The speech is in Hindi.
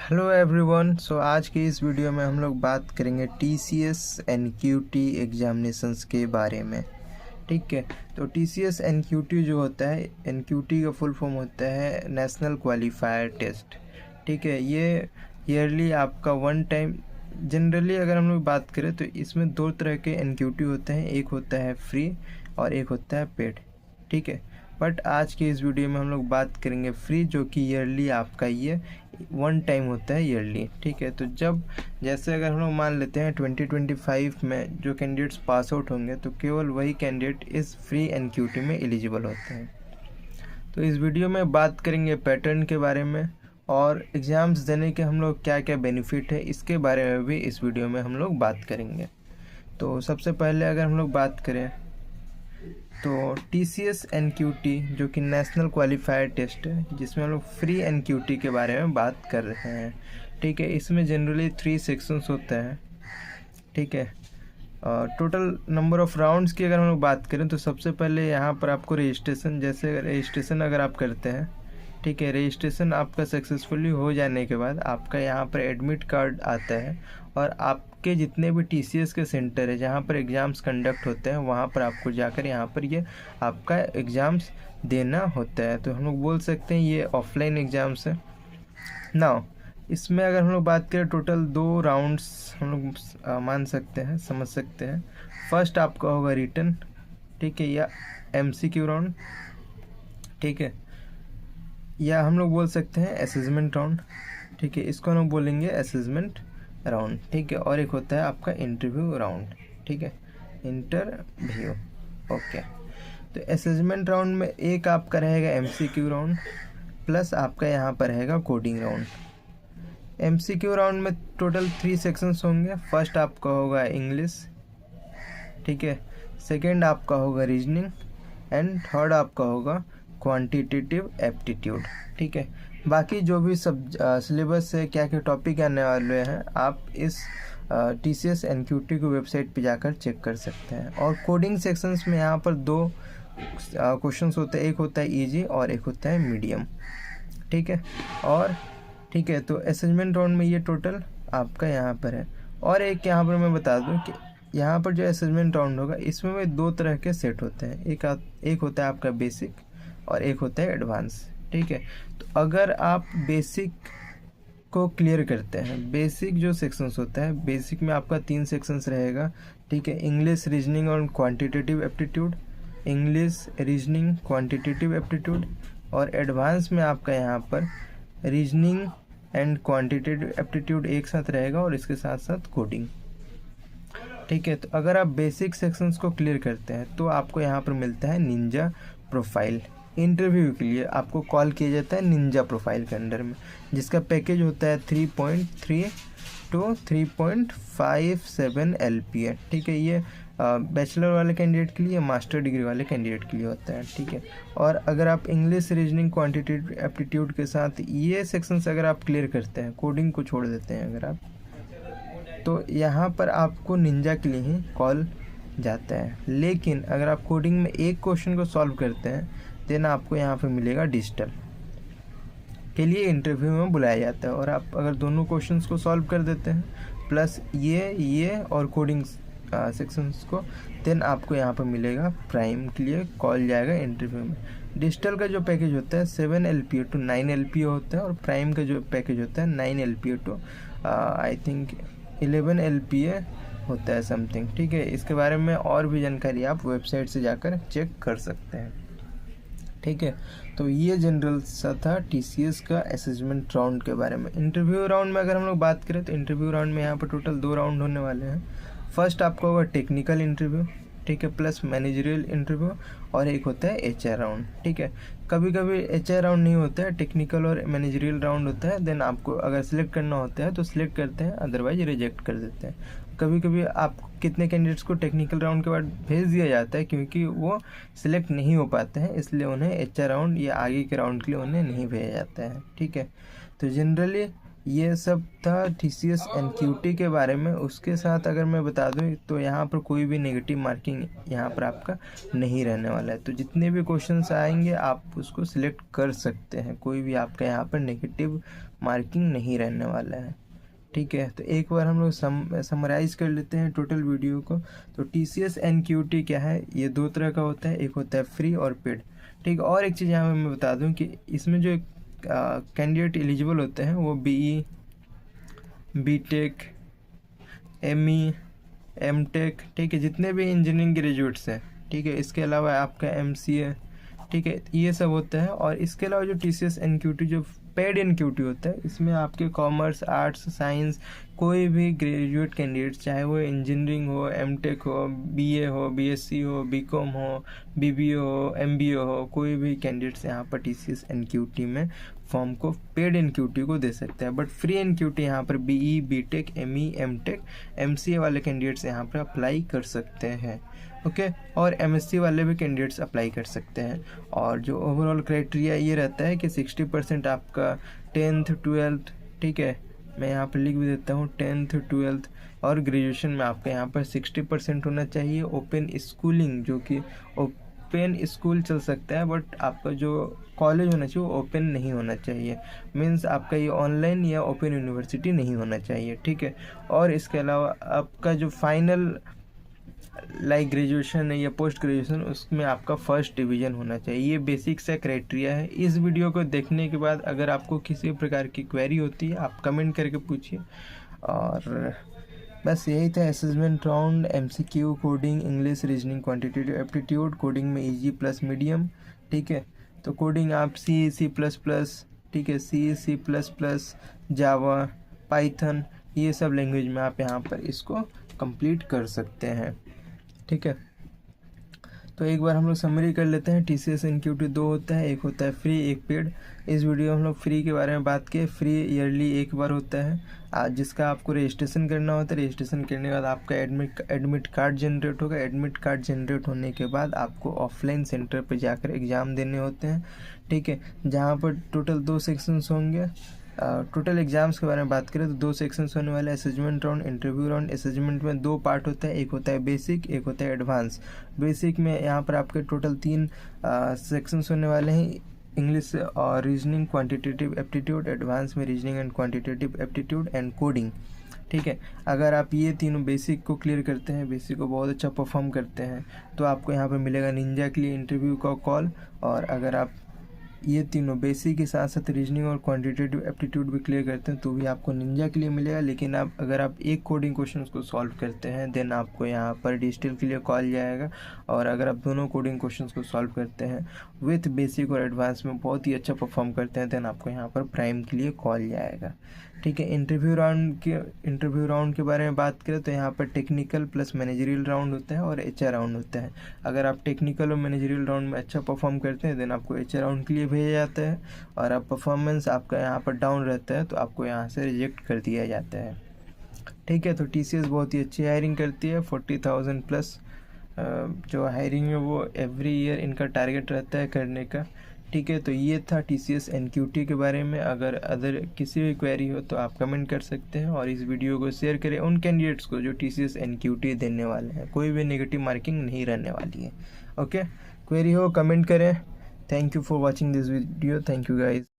Hello everyone. सो आज की इस वीडियो में हम लोग बात करेंगे TCS NQT एग्जामिनेशंस के बारे में। ठीक है, तो TCS NQT जो होता है, NQT का फुल फॉर्म होता है नेशनल क्वालिफायर टेस्ट। ठीक है, ये ईयरली आपका वन टाइम, जनरली अगर हम लोग बात करें तो इसमें दो तरह के NQT होते हैं, एक होता है फ्री और एक होता है पेड। ठीक है, बट आज की इस वीडियो में हम लोग बात करेंगे फ्री, जो कि ईयरली आपका ये वन टाइम होता है ईयरली। ठीक है, तो जब जैसे अगर हम लोग मान लेते हैं 2025 में जो कैंडिडेट्स पास आउट होंगे तो केवल वही कैंडिडेट इस फ्री NQT में एलिजिबल होते हैं। तो इस वीडियो में बात करेंगे पैटर्न के बारे में और एग्ज़ाम्स देने के हम लोग क्या क्या बेनिफिट है इसके बारे में भी इस वीडियो में हम लोग बात करेंगे। तो सबसे पहले अगर हम लोग बात करें तो TCS NQT जो कि नेशनल क्वालिफायर टेस्ट है, जिसमें हम लोग फ्री NQT के बारे में बात कर रहे हैं। ठीक है, इसमें जनरली 3 सेक्शंस होते हैं। ठीक है, टोटल नंबर ऑफ़ राउंड्स की अगर हम लोग बात करें तो सबसे पहले यहाँ पर आपको रजिस्ट्रेशन, जैसे रजिस्ट्रेशन अगर आप करते हैं, ठीक है, रजिस्ट्रेशन आपका सक्सेसफुली हो जाने के बाद आपका यहाँ पर एडमिट कार्ड आता है और आपके जितने भी TCS के सेंटर है जहाँ पर एग्ज़ाम्स कंडक्ट होते हैं वहाँ पर आपको जाकर यहाँ पर ये आपका एग्ज़ाम्स देना होता है। तो हम लोग बोल सकते हैं ये ऑफलाइन एग्ज़ाम्स है ना। इसमें अगर हम लोग बात करें टोटल 2 राउंड्स हम लोग मान सकते हैं, समझ सकते हैं। फर्स्ट आपका होगा रिटन, ठीक है, या MCQ राउंड, ठीक है, या हम लोग बोल सकते हैं असेसमेंट राउंड। ठीक है, इसको हम लोग बोलेंगे असेसमेंट राउंड। ठीक है, और एक होता है आपका इंटरव्यू राउंड। ठीक है, इंटरव्यू। ओके, तो असेसमेंट राउंड में एक आपका रहेगा MCQ राउंड प्लस आपका यहाँ पर रहेगा कोडिंग राउंड। MCQ राउंड में टोटल 3 सेक्शंस होंगे। फर्स्ट आपका होगा इंग्लिश, ठीक है, सेकेंड आपका होगा रीजनिंग एंड थर्ड आपका होगा क्वांटिटेटिव एप्टीट्यूड। ठीक है, बाकी जो भी सब सिलेबस से क्या क्या टॉपिक आने वाले हैं आप इस TCS NQT की वेबसाइट पे जाकर चेक कर सकते हैं। और कोडिंग सेक्शंस में यहाँ पर 2 क्वेश्चंस होते हैं, एक होता है इजी और एक होता है मीडियम। ठीक है, और ठीक है, तो असेसमेंट राउंड में ये टोटल आपका यहाँ पर है। और एक यहाँ पर मैं बता दूँ कि यहाँ पर जो असेसमेंट राउंड होगा इसमें भी 2 तरह के सेट होते हैं, एक होता है आपका बेसिक और एक होता है एडवांस। ठीक है, तो अगर आप बेसिक को क्लियर करते हैं, बेसिक जो सेक्शंस होता है, बेसिक में आपका 3 सेक्शंस रहेगा। ठीक है, इंग्लिश, रीजनिंग और quantitative aptitude, English, reasoning, quantitative aptitude. और एडवांस में आपका यहाँ पर रीजनिंग एंड क्वांटिटेटिव एप्टीट्यूड एक साथ रहेगा और इसके साथ साथ कोडिंग। ठीक है, तो अगर आप बेसिक सेक्शंस को क्लियर करते हैं तो आपको यहाँ पर मिलता है निंजा प्रोफाइल। इंटरव्यू के लिए आपको कॉल किया जाता है निंजा प्रोफाइल के अंडर में, जिसका पैकेज होता है 3.3 to 3.57 LPA। ठीक है, ये बैचलर वाले कैंडिडेट के लिए, मास्टर डिग्री वाले कैंडिडेट के लिए होता है। ठीक है, और अगर आप इंग्लिश, रीजनिंग, क्वांटिटेटिव एप्टीट्यूड के साथ ये सेक्शंस अगर आप क्लियर करते हैं, कोडिंग को छोड़ देते हैं अगर आप, तो यहाँ पर आपको निंजा के लिए ही कॉल जाता है। लेकिन अगर आप कोडिंग में एक क्वेश्चन को सॉल्व करते हैं देन आपको यहाँ पे मिलेगा डिजिटल के लिए इंटरव्यू में बुलाया जाता है। और आप अगर दोनों क्वेश्चंस को सॉल्व कर देते हैं प्लस ये और कोडिंग सेक्शंस को, देन आपको यहाँ पर मिलेगा प्राइम के लिए कॉल जाएगा इंटरव्यू में। डिजिटल का जो पैकेज होता है 7 LPA to 9 LPA होता है और प्राइम का जो पैकेज होता है 9 LPA to I think 11 LPA होता है समथिंग। ठीक है, इसके बारे में और भी जानकारी आप वेबसाइट से जाकर चेक कर सकते हैं। ठीक है, तो ये जनरल सा था TCS का असेसमेंट राउंड के बारे में। इंटरव्यू राउंड में अगर हम लोग बात करें तो इंटरव्यू राउंड में यहाँ पर टोटल 2 राउंड होने वाले हैं। फर्स्ट आपका होगा टेक्निकल इंटरव्यू, ठीक है, प्लस मैनेजरियल इंटरव्यू, और एक होता है HR राउंड। ठीक है, कभी कभी HR राउंड नहीं होता है, टेक्निकल और मैनेजरियल राउंड होता है। देन आपको अगर सिलेक्ट करना होता है तो सिलेक्ट करते हैं, अदरवाइज रिजेक्ट कर देते हैं। कभी कभी आप कितने कैंडिडेट्स को टेक्निकल राउंड के बाद भेज दिया जाता है क्योंकि वो सिलेक्ट नहीं हो पाते हैं, इसलिए उन्हें HR राउंड या आगे के राउंड के लिए उन्हें नहीं भेजा जाता है। ठीक है, तो जनरली ये सब था TCS NQT के बारे में। उसके साथ अगर मैं बता दूं तो यहाँ पर कोई भी नेगेटिव मार्किंग यहाँ पर आपका नहीं रहने वाला है। तो जितने भी क्वेश्चंस आएंगे आप उसको सिलेक्ट कर सकते हैं, कोई भी आपका यहाँ पर नेगेटिव मार्किंग नहीं रहने वाला है। ठीक है, तो एक बार हम लोग समराइज कर लेते हैं टोटल वीडियो को। तो TCS NQT क्या है, ये दो तरह का होता है, एक होता है फ्री और पेड। ठीक, और एक चीज़ यहाँ पे मैं बता दूं कि इसमें जो कैंडिडेट एलिजिबल होते हैं वो BE, BTech, ME, MTech, ठीक है, जितने भी इंजीनियरिंग ग्रेजुएट्स हैं, ठीक है, इसके अलावा आपका MCA, ठीक है, ये सब होता है। और इसके अलावा जो TCS NQT जो पेड NQT होता है, इसमें आपके कॉमर्स, आर्ट्स, साइंस, कोई भी ग्रेजुएट कैंडिडेट, चाहे वो इंजीनियरिंग हो, MTech हो, BA हो, BSc हो, BCom हो, BBA हो, MBA हो, कोई भी कैंडिडेट्स यहाँ पर TCS NQT में फॉर्म को पेड NQT को दे सकते हैं। बट फ्री NQT यहाँ पर BE, BTech, ME, MTech, MCA वाले कैंडिडेट्स यहाँ पर अप्लाई कर सकते हैं। ओके, और MSc वाले भी कैंडिडेट्स अप्लाई कर सकते हैं। और जो ओवरऑल क्राइटेरिया ये रहता है कि 60% आपका 10th 12th, ठीक है, मैं यहाँ पर लिख भी देता हूँ 10th 12th, और ग्रेजुएशन में आपका यहाँ पर 60% होना चाहिए। ओपन स्कूलिंग, जो कि ओपन स्कूल चल सकता है, बट आपका जो कॉलेज होना चाहिए वो ओपन नहीं होना चाहिए। मीन्स आपका ये ऑनलाइन या ओपन यूनिवर्सिटी नहीं होना चाहिए। ठीक है, और इसके अलावा आपका जो फाइनल लाइक ग्रेजुएशन है या पोस्ट ग्रेजुएशन, उसमें आपका फर्स्ट डिवीज़न होना चाहिए। ये बेसिक सा क्राइटेरिया है। इस वीडियो को देखने के बाद अगर आपको किसी प्रकार की क्वेरी होती है आप कमेंट करके पूछिए। और बस यही था assessment round, MCQ, coding, English, reasoning, quantitative aptitude. Coding में इजी प्लस मीडियम, ठीक है, तो कोडिंग आप C++, ठीक है, C++, जावा, पाइथन, ये सब लैंग्वेज में आप यहाँ पर इसको कंप्लीट कर सकते हैं। ठीक है, तो एक बार हम लोग समरी कर लेते हैं। TCS NQT दो होता है, एक होता है फ्री, एक पेड। इस वीडियो में हम लोग फ्री के बारे में बात किए। फ्री ईयरली एक बार होता है, जिसका आपको रजिस्ट्रेशन करना होता है। रजिस्ट्रेशन करने के बाद आपका एडमिट कार्ड जनरेट होगा। एडमिट कार्ड जनरेट होने के बाद आपको ऑफलाइन सेंटर पर जाकर एग्ज़ाम देने होते हैं। ठीक है, जहाँ पर टोटल 2 सेक्शंस होंगे। टोटल एग्जाम्स के बारे में बात करें तो 2 सेक्शंस होने वाले हैं, assessment round, interview round. Assessment में 2 पार्ट होता है, एक होता है बेसिक, एक होता है एडवांस। बेसिक में यहाँ पर आपके टोटल 3 सेक्शंस होने वाले हैं, इंग्लिश और रीजनिंग, क्वांटिटेटिव एप्टीट्यूड। एडवांस में reasoning and quantitative aptitude and coding. ठीक है, अगर आप ये तीनों बेसिक को क्लियर करते हैं, बेसिक को बहुत अच्छा परफॉर्म करते हैं, तो आपको यहाँ पर मिलेगा निंजा के लिए इंटरव्यू का कॉल। और अगर आप ये तीनों बेसिक के साथ साथ रीजनिंग और क्वांटिटेटिव एप्टीट्यूड भी क्लियर करते हैं तो भी आपको निंजा के लिए मिलेगा। लेकिन आप अगर आप एक कोडिंग क्वेश्चन को सॉल्व करते हैं देन आपको यहाँ पर डिजिटल के लिए कॉल जाएगा। और अगर आप दोनों कोडिंग क्वेश्चन को सॉल्व करते हैं विथ बेसिक और एडवांस में बहुत ही अच्छा परफॉर्म करते हैं देन आपको यहाँ पर प्राइम के लिए कॉल जाएगा। ठीक है, इंटरव्यू राउंड के बारे में बात करें तो यहाँ पर टेक्निकल प्लस मैनेजरियल राउंड होता है और HR राउंड होता है। अगर आप टेक्निकल और मैनेजरियल राउंड में अच्छा परफॉर्म करते हैं देन आपको HR राउंड के लिए भेजा जाता है। और अब परफॉर्मेंस आपका यहाँ पर डाउन रहता है तो आपको यहाँ से रिजेक्ट कर दिया जाता है। ठीक है, तो TCS बहुत ही अच्छी हायरिंग करती है। 40,000 प्लस जो हायरिंग है वो एवरी ईयर इनका टारगेट रहता है करने का। ठीक है, तो ये था TCS NQT के बारे में। अगर अदर किसी भी क्वेरी हो तो आप कमेंट कर सकते हैं और इस वीडियो को शेयर करें उन कैंडिडेट्स को जो TCS NQT देने वाले हैं। कोई भी नेगेटिव मार्किंग नहीं रहने वाली है। ओके, क्वेरी हो कमेंट करें। Thank you for watching this video. Thank you guys.